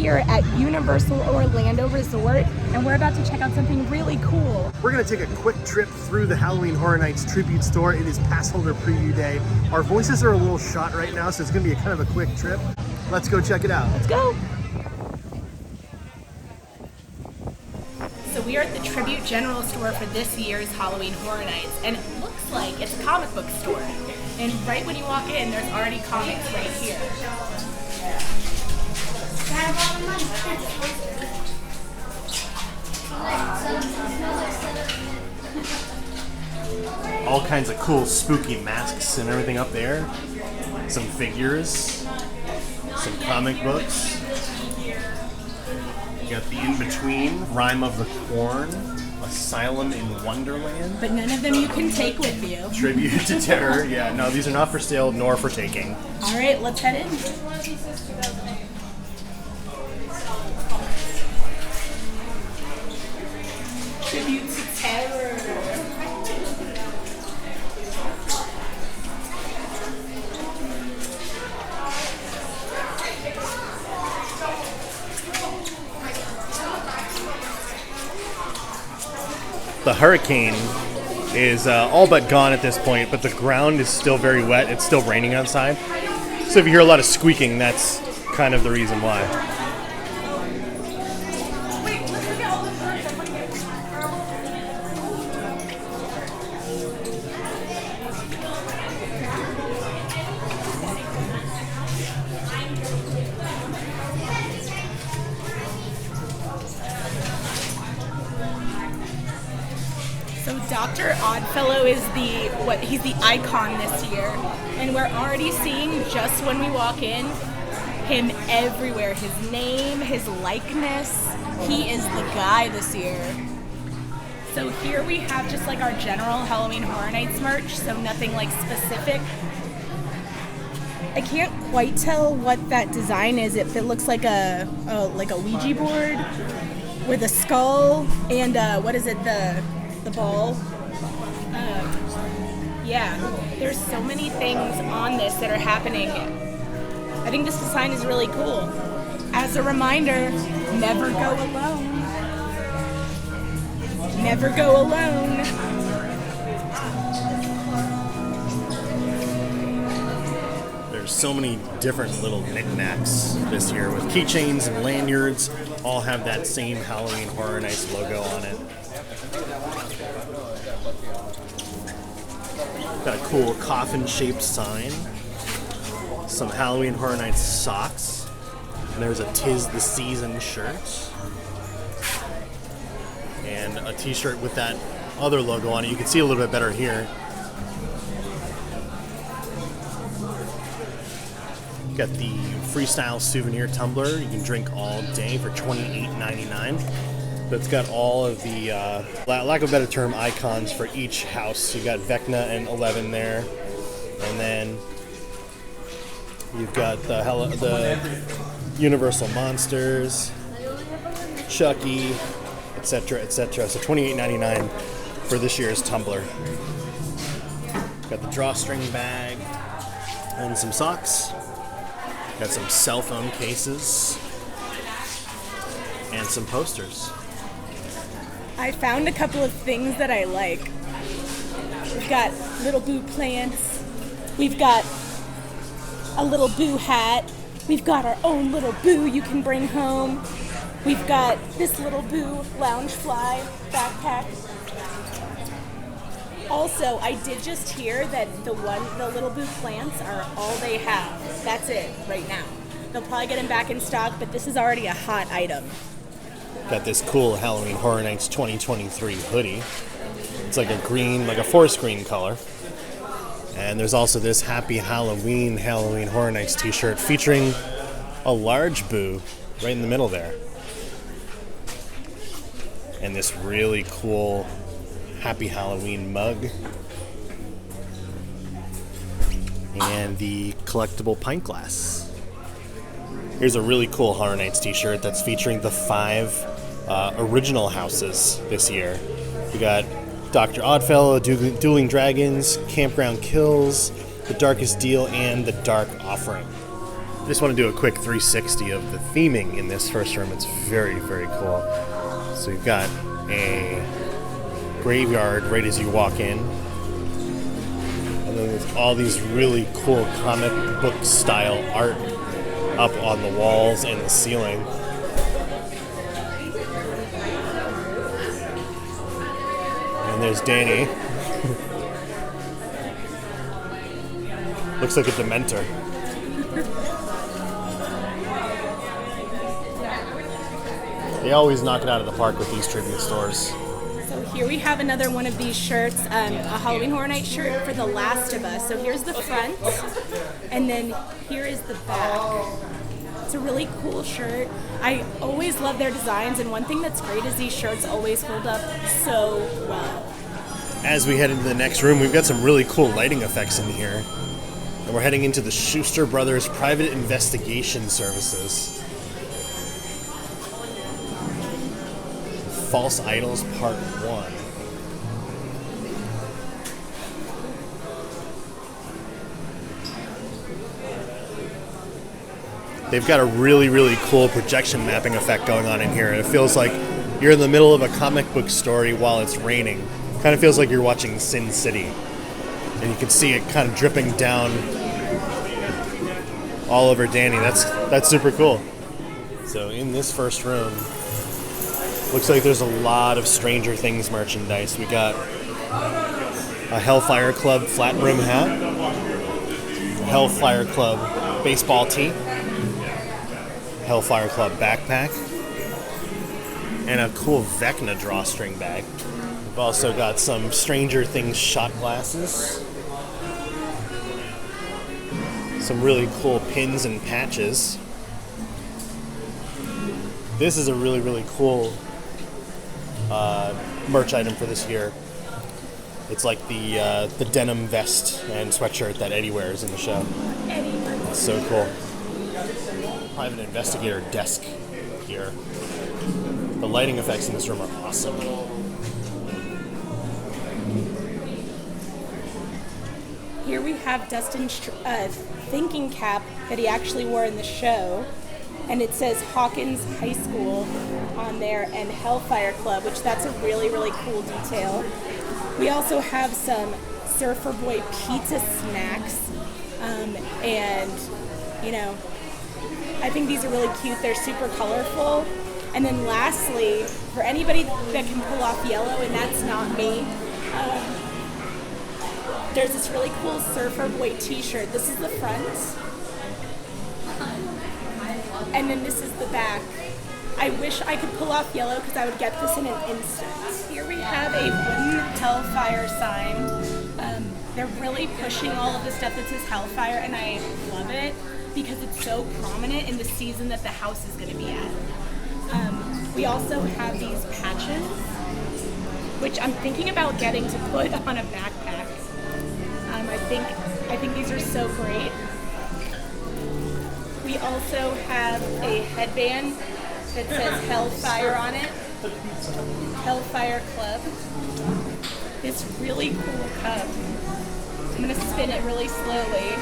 here at Universal Orlando Resort, and we're about to check out something really cool. We're gonna take a quick trip through the Halloween Horror Nights Tribute Store. It is pass holder preview day. Our voices are a little shot right now, so it's gonna be a kind of a quick trip. Let's go check it out. Let's go. So we are at the Tribute General Store for this year's Halloween Horror Nights, and it looks like it's a comic book store. And right when you walk in, there's already comics right here. All kinds of cool spooky masks and everything up there. Some figures, some comic books. You got the In-Between, Rime of the Corn, Asylum in Wonderland. But none of them you can take with you. Tribute to Terror. Yeah, no, these are not for sale nor for taking. All right, let's head in. Tribute to Terror. The hurricane is all but gone at this point, but the ground is still very wet. It's still raining outside. So if you hear a lot of squeaking, that's kind of the reason why. So Dr. Oddfellow is he's the icon this year, and we're already seeing just when we walk in him everywhere. His name, his likeness. He is the guy this year. So here we have just like our general Halloween Horror Nights merch, so nothing like specific. I can't quite tell what that design is. If it looks like a Ouija board with a skull and what is it, the ball. Yeah, there's so many things on this that are happening. I think this design is really cool. As a reminder, never go alone. Never go alone. There's so many different little knickknacks this year with keychains and lanyards. All have that same Halloween Horror Nights logo on it. Got a cool coffin-shaped sign. Some Halloween Horror Nights socks. And there's a 'Tis the Season shirt. And a t-shirt with that other logo on it. You can see a little bit better here. Got the Freestyle Souvenir Tumbler. You can drink all day for $28.99. That's got all of the, lack of a better term, icons for each house. You got Vecna and 11 there. And then you've got the Universal Monsters, Chucky, etc., etc. So $28.99 for this year's tumbler. Got the drawstring bag and some socks. Got some cell phone cases and some posters. I found a couple of things that I like. We've got little Boo plants. We've got a little Boo hat. We've got our own little Boo you can bring home. We've got this little Boo Loungefly backpack. Also, I did just hear that the little Boo plants are all they have. That's it right now. They'll probably get them back in stock, but this is already a hot item. Got this cool Halloween Horror Nights 2023 hoodie. It's like a green, like a forest green color. And there's also this Happy Halloween Horror Nights t-shirt featuring a large Boo right in the middle there. And this really cool Happy Halloween mug. And the collectible pint glass. Here's a really cool Horror Nights t-shirt that's featuring the 5 original houses this year. We got Dr. Oddfellow, Dueling Dragons, Campground Kills, The Darkest Deal, and The Dark Offering. I just want to do a quick 360 of the theming in this first room. It's very, very cool. So you've got a graveyard right as you walk in. And then there's all these really cool comic book style art up on the walls and the ceiling. And there's Danny. Looks like a Dementor. They always knock it out of the park with these tribute stores. So here we have another one of these shirts, a Halloween Horror Night shirt for The Last of Us. So here's the front, and then here is the back. It's a really cool shirt. I always love their designs, and one thing that's great is these shirts always hold up so well. As we head into the next room, we've got some really cool lighting effects in here. And we're heading into the Schuster Brothers Private Investigation Services. False Idols Part 1. They've got a really, really cool projection mapping effect going on in here. It feels like you're in the middle of a comic book story while it's raining. Kind of feels like you're watching Sin City. And you can see it kind of dripping down all over Danny. That's super cool. So in this first room, looks like there's a lot of Stranger Things merchandise. We got a Hellfire Club flat brim hat, Hellfire Club baseball tee, Hellfire Club backpack, and a cool Vecna drawstring bag. We've also got some Stranger Things shot glasses, some really cool pins and patches. This is a really, really cool merch item for this year. It's like the denim vest and sweatshirt that Eddie wears in the show. It's so cool. Private investigator desk here. The lighting effects in this room are awesome. Here we have Dustin's thinking cap that he actually wore in the show. And it says Hawkins High School on there and Hellfire Club, which that's a really, really cool detail. We also have some Surfer Boy pizza snacks. And, you know, I think these are really cute. They're super colorful. And then lastly, for anybody that can pull off yellow, and that's not me, there's this really cool Surfer Boy t-shirt. This is the front. And then this is the back. I wish I could pull off yellow because I would get this in an instant. Here we have a wooden Hellfire sign. They're really pushing all of the stuff that says Hellfire, and I love it because it's so prominent in the season that the house is going to be at. We also have these patches, which I'm thinking about getting to put on a backpack. I think these are so great. We also have a headband that says Hellfire on it. Hellfire Club. This really cool cup. I'm going to spin it really slowly.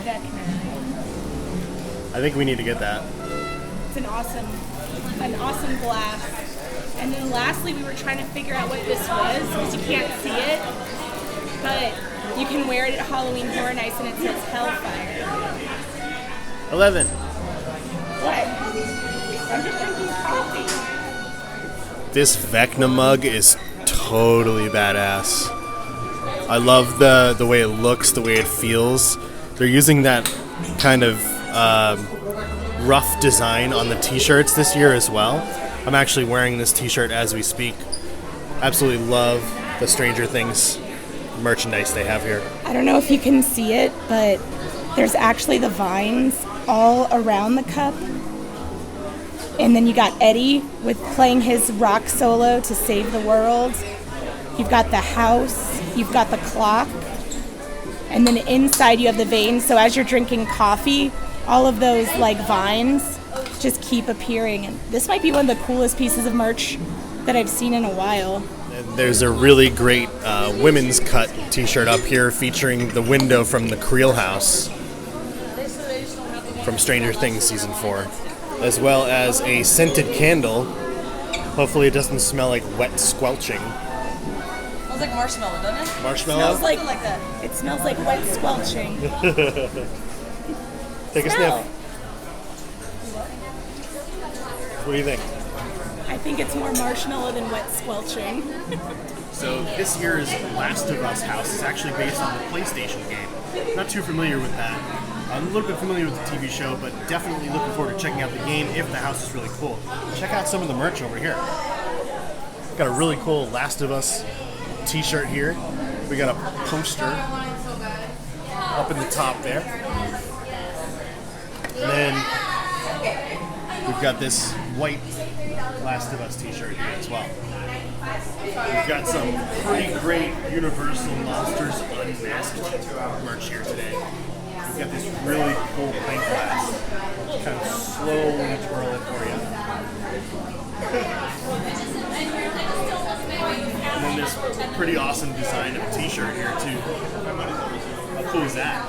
Vecna. I think we need to get that. It's an awesome glass. And then lastly, we were trying to figure out what this was because you can't see it, but you can wear it at Halloween Horror Nights and it says Hellfire. 11. What? I'm just drinking coffee. This Vecna mug is totally badass. I love the way it looks, the way it feels. They're using that kind of rough design on the t-shirts this year as well. I'm actually wearing this t-shirt as we speak. Absolutely love the Stranger Things merchandise they have here. I don't know if you can see it, but there's actually the vines all around the cup. And then you got Eddie with playing his rock solo to save the world. You've got the house, you've got the clock, and then inside you have the veins. So as you're drinking coffee, all of those like vines just keep appearing. And this might be one of the coolest pieces of merch that I've seen in a while. And There's a really great women's cut t-shirt up here featuring the window from the Creel House from Stranger Things Season 4, as well as a scented candle. Hopefully it doesn't smell like wet squelching. Smells like marshmallow, doesn't it? Marshmallow? Smells like that. It smells like wet squelching. Take a Smell. sniff. What do you think? I think it's more marshmallow than wet squelching. So this year's Last of Us house is actually based on the PlayStation game. Not too familiar with that. I'm a little bit familiar with the TV show, but definitely looking forward to checking out the game if the house is really cool. Check out some of the merch over here. Got a really cool Last of Us t-shirt here. We got a poster up in the top there. And then we've got this white Last of Us t-shirt here as well. We've got some pretty great Universal Monsters Unmasked merch here today. We've got this really cool pint glass. Kind of slowly twirl it for you. And then this pretty awesome design of a t-shirt here too. How cool is that?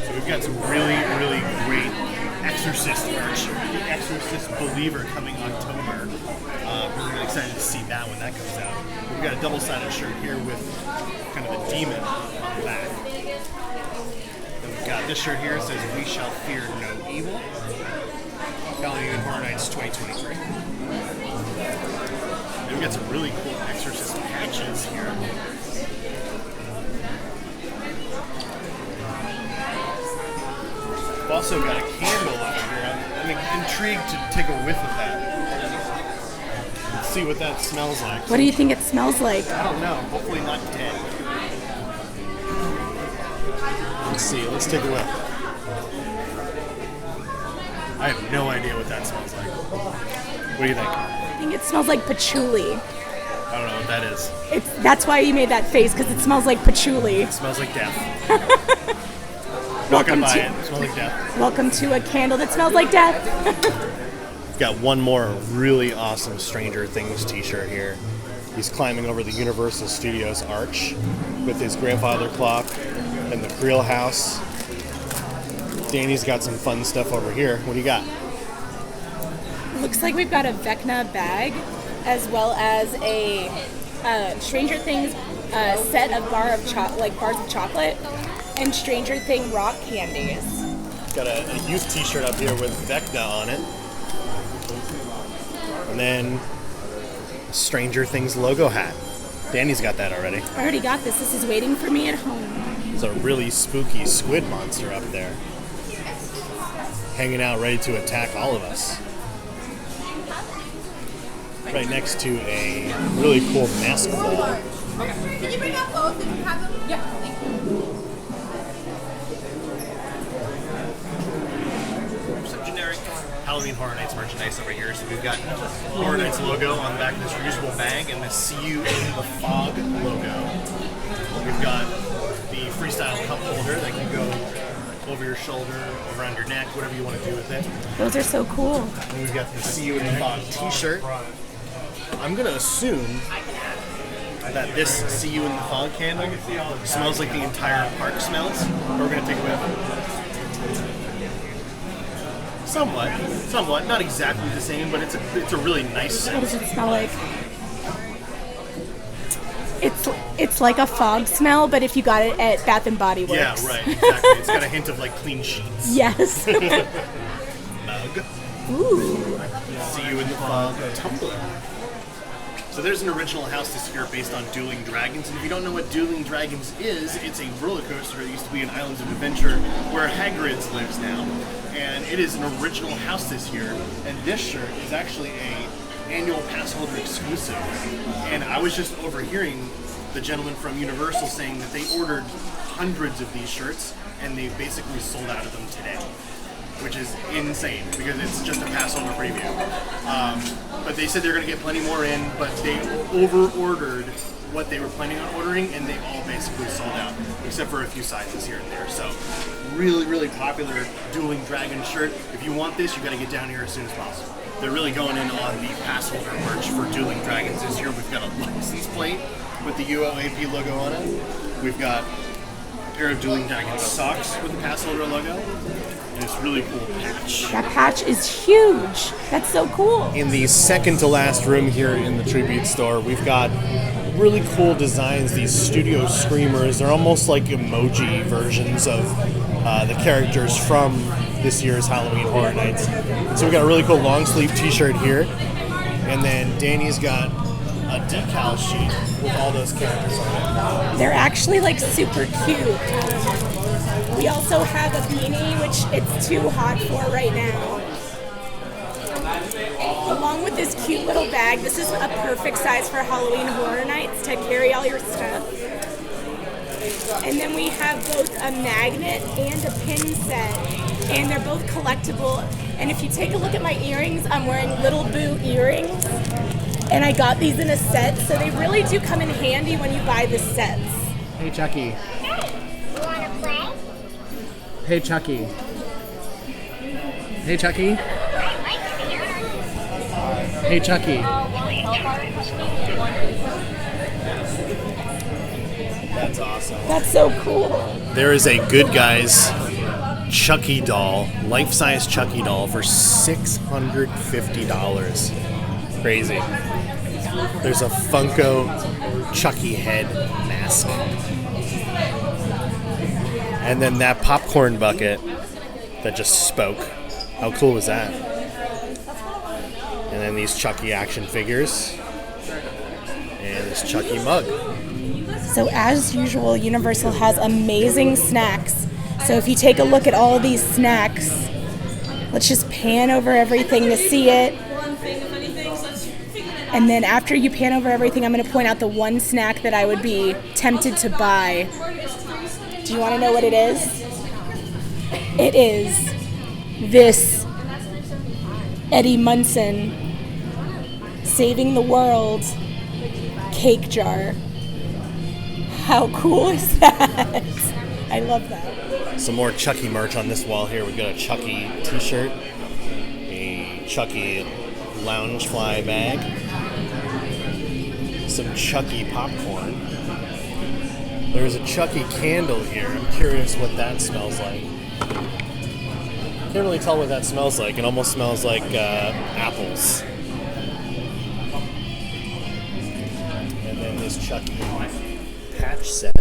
So we've got some really, really great Exorcist merch. The Exorcist Believer coming October. Really excited to see that when that comes out. We've got a double-sided shirt here with kind of a demon on the back. Then we've got this shirt here. It says, "We shall fear no evil." Halloween Horror Nights 2023. And we've got some really cool Exorcist patches here. We've also got a candle over here. I'm intrigued to take a whiff of that. Let's see what that smells like. What do you think it smells like? I don't know. Hopefully not dead. Let's see. Let's take a whiff. I have no idea what that smells like. What do you think? I think it smells like patchouli. I don't know what that is. That's why you made that face, because it smells like patchouli. It smells like death. Not gonna buy it. It smells like death. Welcome to a candle that smells like death. We've got one more really awesome Stranger Things t-shirt here. He's climbing over the Universal Studios arch with his grandfather clock and the Creel House. Danny's got some fun stuff over here. What do you got? Looks like we've got a Vecna bag, as well as a Stranger Things set of bars of chocolate, and Stranger Thing rock candies. Got a youth t-shirt up here with Vecna on it. And then Stranger Things logo hat. Danny's got that already. I already got this. This is waiting for me at home. There's a really spooky squid monster up there. Hanging out ready to attack all of us. Right next to a really cool mask ball. Can you bring up both if you have them? Yeah, thank you. Some generic Halloween Horror Nights merchandise over here. So we've got Horror Nights logo on the back of this reusable bag and the "See You in the Fog" logo. We've got the freestyle cup holder that can go over your shoulder, around your neck, whatever you want to do with it. Those are so cool. And we've got the "See You in the Fog" t-shirt. I'm going to assume that this "See You in the Fog" candle smells like the entire park smells. We're going to take a whiff. Somewhat. Not exactly the same, but it's a really nice scent. What does it smell like? It's like a fog smell, but if you got it at Bath and Body Works. Yeah, right, exactly. It's got a hint of like clean sheets. Yes. Mug. Ooh. "See You in the Fog" tumbler. So there's an original house this year based on Dueling Dragons, and if you don't know what Dueling Dragons is, it's a roller coaster that used to be in Islands of Adventure where Hagrid's lives now. And it is an original house this year, and this shirt is actually a annual pass holder exclusive. And I was just overhearing the gentleman from Universal saying that they ordered hundreds of these shirts, and they basically sold out of them today, which is insane because it's just a pass holder preview. But they said they're going to get plenty more in, but they over-ordered what they were planning on ordering, and they all basically sold out, except for a few sizes here and there. So, really, really popular Dueling Dragon shirt. If you want this, you got to get down here as soon as possible. they're really going in on the pass holder merch for Dueling Dragons this year. We've got a license plate with the UOAP logo on it. We've got a pair of Dueling Dragons socks with the pass holder logo. And this really cool patch. That patch is huge. That's so cool. In the second to last room here in the Tribute Store, we've got really cool designs, these studio screamers. They're almost like emoji versions of the characters from this year's Halloween Horror Nights. So we've got a really cool long sleeve t-shirt here. And then Danny's got a decal sheet with all those characters on it. They're actually like super cute. We also have a beanie, which it's too hot for right now. Along with this cute little bag, this is a perfect size for Halloween Horror Nights to carry all your stuff. And then we have both a magnet and a pin set, and they're both collectible. And if you take a look at my earrings, I'm wearing Little Boo earrings, and I got these in a set, so they really do come in handy when you buy the sets. Hey, Chucky. You wanna play? Hey, Chucky. Hey, Chucky. Hey, Chucky. That's awesome. That's so cool. There is a Good Guys Chucky doll, life-size Chucky doll for $650. Crazy. There's a Funko Chucky head mask. And then that popcorn bucket that just spoke. How cool was that? And then these Chucky action figures. And this Chucky mug. So as usual, Universal has amazing snacks. So if you take a look at all these snacks, let's just pan over everything to see it. And then after you pan over everything, I'm going to point out the one snack that I would be tempted to buy. Do you want to know what it is? It is this Eddie Munson Saving the World cake jar. How cool is that? I love that. Some more Chucky merch on this wall here. We've got a Chucky t-shirt, a Chucky Loungefly bag, some Chucky popcorn. There's a Chucky candle here. I'm curious what that smells like. Can't really tell what that smells like. It almost smells like apples. And then this Chucky patch set.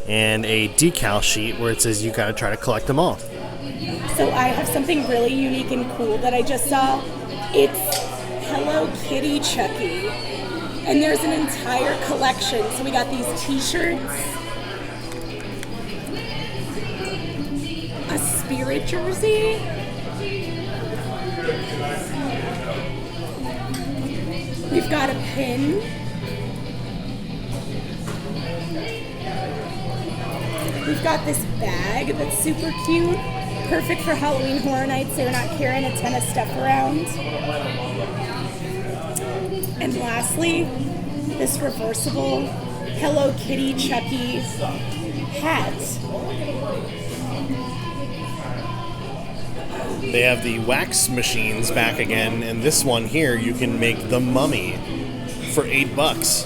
And a decal sheet where it says you gotta try to collect them all. So I have something really unique and cool that I just saw. It's Hello Kitty Chucky. And there's an entire collection. So we got these t-shirts, a spirit jersey, we've got a pin, we've got this bag that's super cute, perfect for Halloween Horror Nights so you're not carrying a ton of stuff around. And lastly, this reversible Hello Kitty Chucky hat. They have the wax machines back again, and this one here you can make the mummy for $8.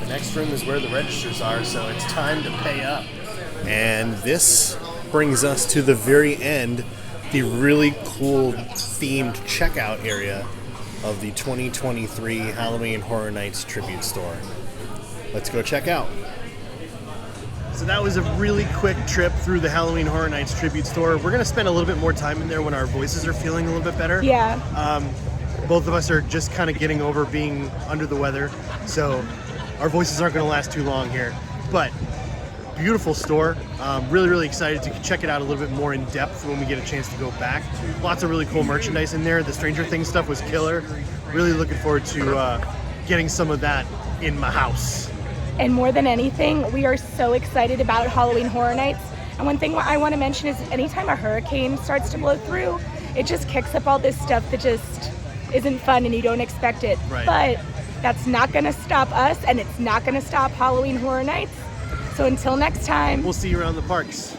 The next room is where the registers are, so it's time to pay up. And this brings us to the very end, the really cool themed checkout area of the 2023 Halloween Horror Nights Tribute Store. Let's go check out. So that was a really quick trip through the Halloween Horror Nights Tribute Store. We're gonna spend a little bit more time in there when our voices are feeling a little bit better. Yeah. Both of us are just kind of getting over being under the weather, so our voices aren't gonna last too long here. But beautiful store. Really, really excited to check it out a little bit more in depth when we get a chance to go back. Lots of really cool merchandise in there. The Stranger Things stuff was killer. Really looking forward to getting some of that in my house. And more than anything, we are so excited about Halloween Horror Nights. And one thing I want to mention is anytime a hurricane starts to blow through, it just kicks up all this stuff that just isn't fun and you don't expect it. Right. But that's not going to stop us, and it's not going to stop Halloween Horror Nights. So until next time, We'll see you around the parks.